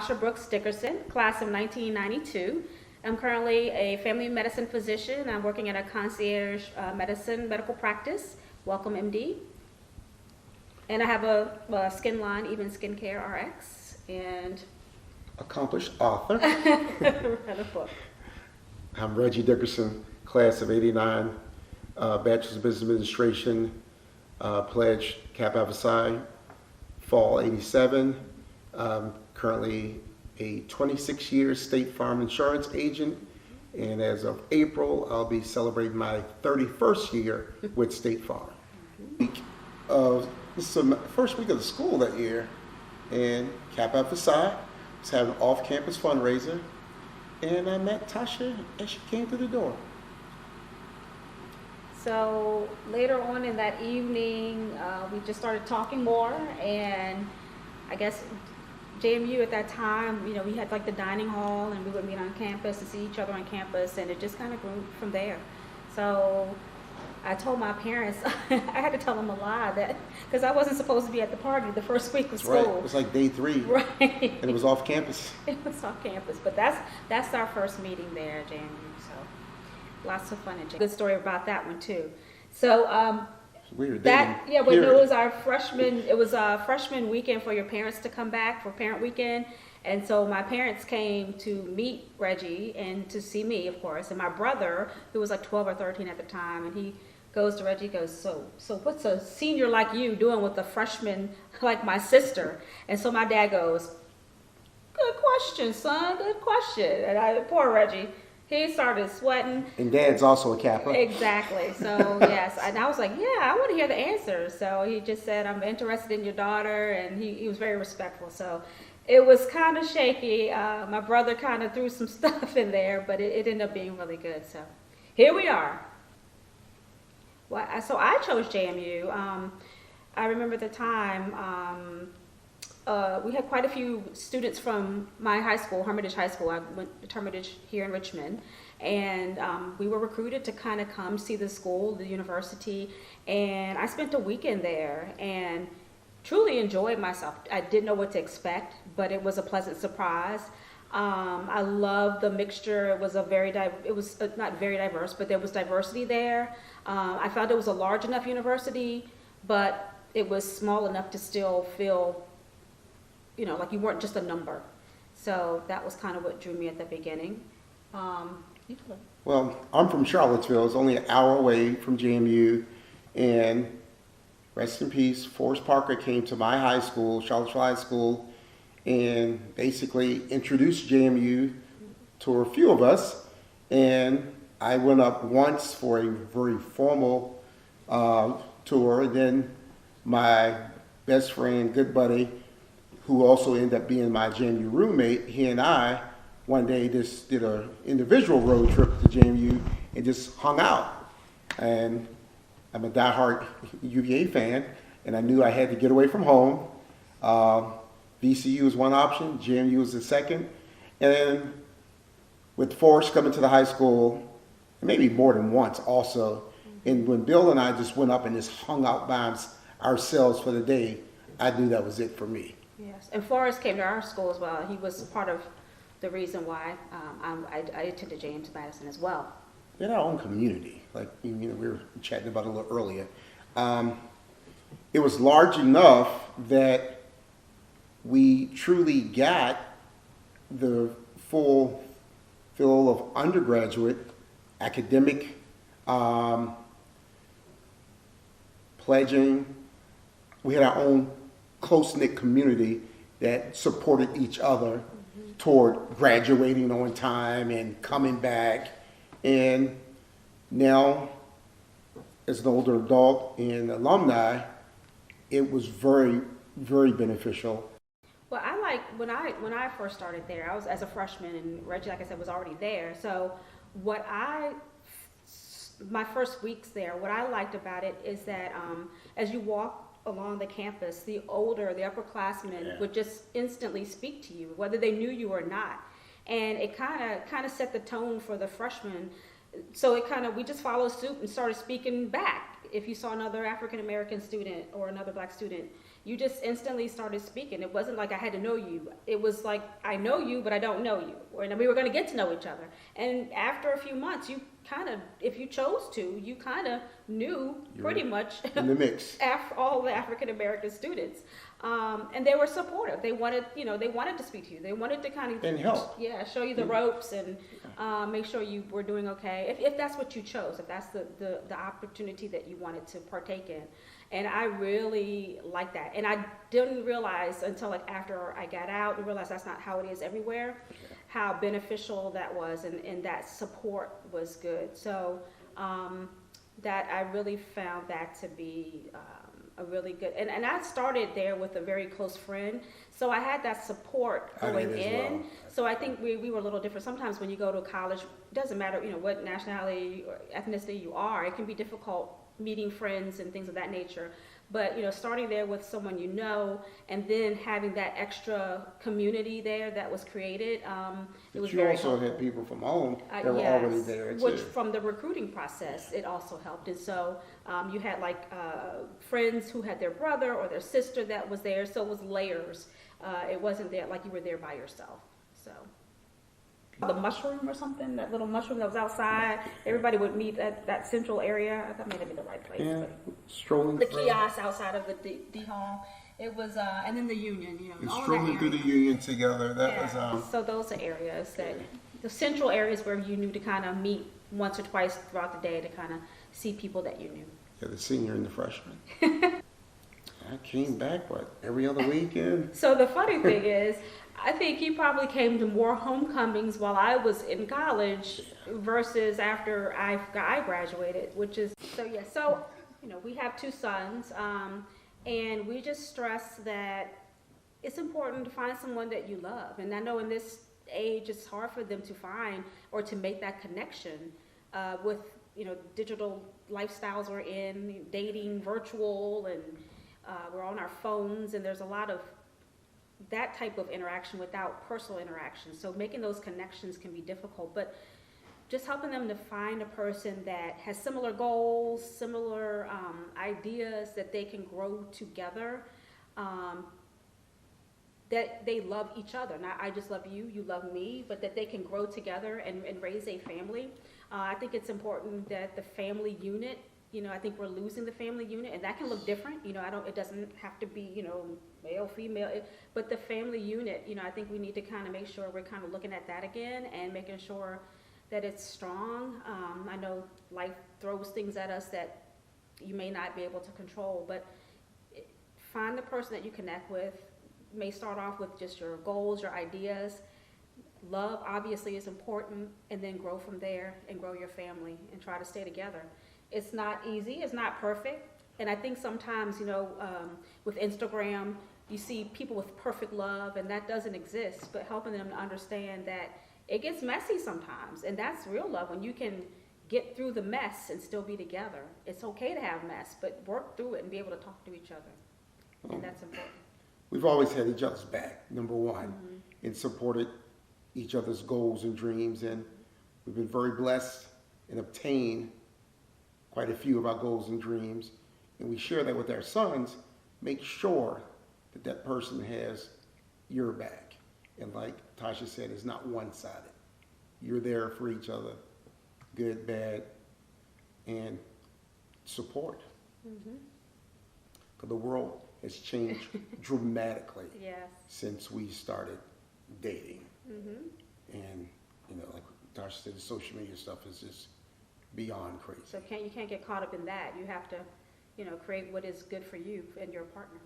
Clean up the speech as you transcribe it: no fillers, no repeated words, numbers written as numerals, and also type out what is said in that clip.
Tasha Dickerson, class of 1992. I'm currently a family medicine physician. I'm working at a concierge medicine medical practice, Welcome MD. And I have a skin line, Even Skincare RX, and accomplished author. read a book. I'm Reggie Dickerson, class of 89, Bachelor's of Business Administration, pledged Kappa Alpha Psi, fall 87. Currently a 26-year State Farm insurance agent, and as of April, I'll be celebrating my 31st year with State Farm. This is the first week of the school that year, and Kappa Alpha Psi was having an off-campus fundraiser, and I met Tasha as she came through the door. So later on in that evening, we just started talking more, and I guess JMU at that time, you know, we had like the dining hall, and we would meet on campus and see each other on campus, and it just kind of grew from there. So I told my parents, I had to tell them a lie, that because I wasn't supposed to be at the party the first week of school. Right. It was like day 3. Right. And it was off campus. It was off campus, but that's our first meeting there at JMU. So lots of fun and good story about that one too. So Weird. that yeah, but no, it was our freshman. It was a freshman weekend for your parents to come back for parent weekend. And so my parents came to meet Reggie and to see me, of course, and my brother, who was like 12 or 13 at the time, and he goes to Reggie, goes, so what's a senior like you doing with a freshman like my sister? And so my dad goes, good question, son, good question. And poor Reggie, he started sweating. And Dad's also a Kappa. Exactly. So yes, and I was like, yeah, I want to hear the answers. So he just said, I'm interested in your daughter, and he was very respectful. So it was kind of shaky. My brother kind of threw some stuff in there, but it ended up being really good. So here we are. Well, so I chose JMU. I remember at the time we had quite a few students from my high school, Hermitage High School. I went to Hermitage here in Richmond, and we were recruited to kind of come see the school, the university, and I spent a weekend there and truly enjoyed myself. I didn't know what to expect, but it was a pleasant surprise. I loved the mixture. It was not very diverse, but there was diversity there. I found it was a large enough university, but it was small enough to still feel, you know, like you weren't just a number. So that was kind of what drew me at the beginning. Well, I'm from Charlottesville. It's only an hour away from JMU, and rest in peace, Forrest Parker came to my high school, Charlottesville High School, and basically introduced JMU to a few of us. And I went up once for a very formal tour, and then my best friend, good buddy, who also ended up being my JMU roommate, he and I one day just did an individual road trip to JMU and just hung out. And I'm a diehard UVA fan, and I knew I had to get away from home. VCU was one option, JMU was the second. And with Forrest coming to the high school, maybe more than once also, and when Bill and I just went up and just hung out by ourselves for the day, I knew that was it for me. Yes, and Forrest came to our school as well. He was part of the reason why I attended James Madison as well. In our own community, like we were chatting about a little earlier, it was large enough that we truly got the full fill of undergraduate, academic, pledging. We had our own close-knit community that supported each other toward graduating on time and coming back. And now, as an older adult and alumni, it was very, very beneficial. Well, I like when I first started there, I was as a freshman, and Reggie, like I said, was already there. So my first weeks there, what I liked about it is that as you walk along the campus, the upperclassmen would just instantly speak to you, whether they knew you or not. And it kind of set the tone for the freshmen. So we just followed suit and started speaking back. if you saw another African American student or another black student, you just instantly started speaking. It wasn't like I had to know you. It was like, I know you, but I don't know you. And we were going to get to know each other. And after a few months, you kind of, if you chose to, you kind of knew pretty much in the mix. all the African American students. And they were supportive. They wanted, they wanted to speak to you. They wanted to kind of and help. Yeah, show you the ropes and make sure you were doing okay. If that's what you chose, if that's the opportunity that you wanted to partake in. And I really like that. And I didn't realize until like after I got out and realized that's not how it is everywhere, how beneficial that was, and that support was good. So that I really found that to be a really good, and I started there with a very close friend, so I had that support going in. Well. So I think we were a little different. Sometimes when you go to college, it doesn't matter what nationality or ethnicity you are, it can be difficult meeting friends and things of that nature. But starting there with someone and then having that extra community there that was created, it was very helpful. You also had people from home that were already there too. Which from the recruiting process, it also helped. And so you had like friends who had their brother or their sister that was there. So it was layers. It wasn't there like you were there by yourself. So. The mushroom or something, that little mushroom that was outside. Everybody would meet at that central area. That may not be the right place. Yeah, strolling. The kiosk outside of the D hall. It was, and then the Union. Strolling through the Union together. That was. So those are areas that the central areas where you knew to kind of meet once or twice throughout the day to kind of see people that you knew. Yeah, the senior and the freshman. I came back every other weekend. So the funny thing is, I think he probably came to more homecomings while I was in college versus after I graduated, which is, so we have 2 sons, and we just stress that it's important to find someone that you love. And I know in this age, it's hard for them to find or to make that connection with, digital lifestyles we're in, dating, virtual, and we're on our phones, and there's a lot of that type of interaction without personal interaction. So making those connections can be difficult, but just helping them to find a person that has similar goals, similar ideas, that they can grow together, that they love each other. Not I just love you, you love me, but that they can grow together and raise a family. I think it's important that the family unit, I think we're losing the family unit, and that can look different. It doesn't have to be, male, female, but the family unit, I think we need to kind of make sure we're kind of looking at that again and making sure that it's strong. I know life throws things at us that you may not be able to control, but find the person that you connect with. May start off with just your goals, your ideas. Love obviously is important, and then grow from there and grow your family and try to stay together. It's not easy, it's not perfect, and I think sometimes, with Instagram, you see people with perfect love, and that doesn't exist, but helping them to understand that it gets messy sometimes, and that's real love, when you can get through the mess and still be together. It's okay to have mess, but work through it and be able to talk to each other, and that's important. We've always had each other's back, number one, and supported each other's goals and dreams, and we've been very blessed and obtained quite a few of our goals and dreams, and we share that with our sons. Make sure that that person has your back, and like Tasha said, it's not one-sided. You're there for each other, good, bad, and support. Because the world has changed dramatically since we started dating. And like Tasha said, the social media stuff is just beyond crazy. So you can't get caught up in that. You have to, create what is good for you and your partner.